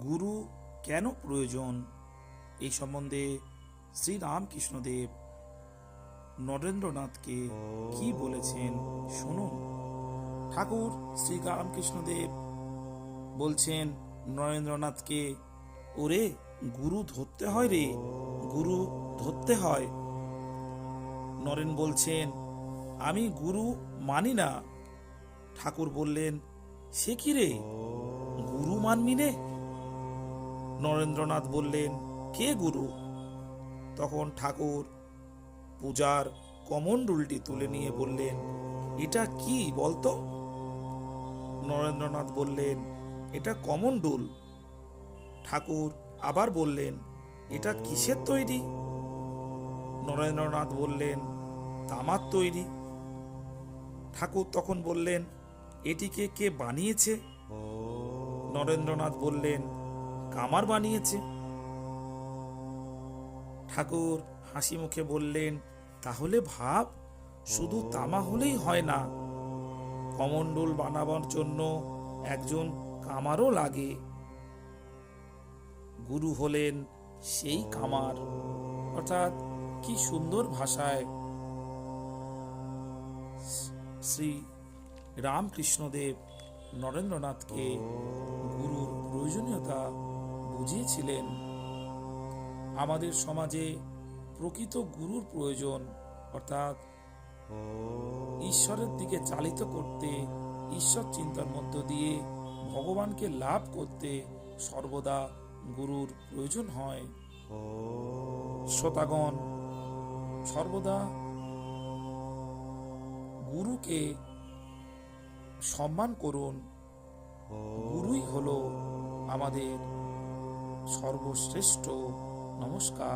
গুরু কেন প্রয়োজন এই সম্বন্ধে শ্রী রামকৃষ্ণদেব নরেন্দ্রনাথকে কি বলেছেন শুনুন। ঠাকুর শ্রী রামকৃষ্ণদেব বলছেন নরেন্দ্রনাথকে, ওরে গুরু ধরতে হয় রে, গুরু ধরতে হয়। নরেন বলছেন, আমি গুরু মানি না। ঠাকুর বললেন, সে কি রে, গুরু মানবি নে? নরেন্দ্রনাথ বললেন, কে গুরু? তখন ঠাকুর পূজার কমণ্ডলটি তুলে নিয়ে বললেন, এটা কি বলতো? নরেন্দ্রনাথ বললেন, এটা কমণ্ডল। ঠাকুর আবার বললেন, এটা কিসের তৈরি? নরেন্দ্রনাথ বললেন, তামার তৈরি। ঠাকুর তখন বললেন, এটিকে কে বানিয়েছে? নরেন্দ্রনাথ বললেন, কামার বানিয়েছে। ঠাকুর হাসি মুখে বললেন, তাহলে ভাব, শুধু তামা হলেই হয় না, কমণ্ডল বানাবার জন্য একজন কামারও লাগে। গুরু হলেন সেই কামার। অর্থাৎ কি সুন্দর ভাষায় শ্রী রামকৃষ্ণদেব নরেন্দ্রনাথকে গুরুর প্রয়োজনীয়তা বুঝিয়েছিলেন। আমাদের সমাজে প্রকৃত গুরুর প্রয়োজন, অর্থাৎ ঈশ্বরের দিকে চালিত করতে, ঈশ্বর চিন্তার মধ্য দিয়ে ভগবানকে লাভ করতে সর্বদা গুরুর প্রয়োজন হয়। শ্রোতাগণ, সর্বদা গুরুকে সম্মান করুন। গুরুই হলো আমাদের সর্বশ্রেষ্ঠ। নমস্কার।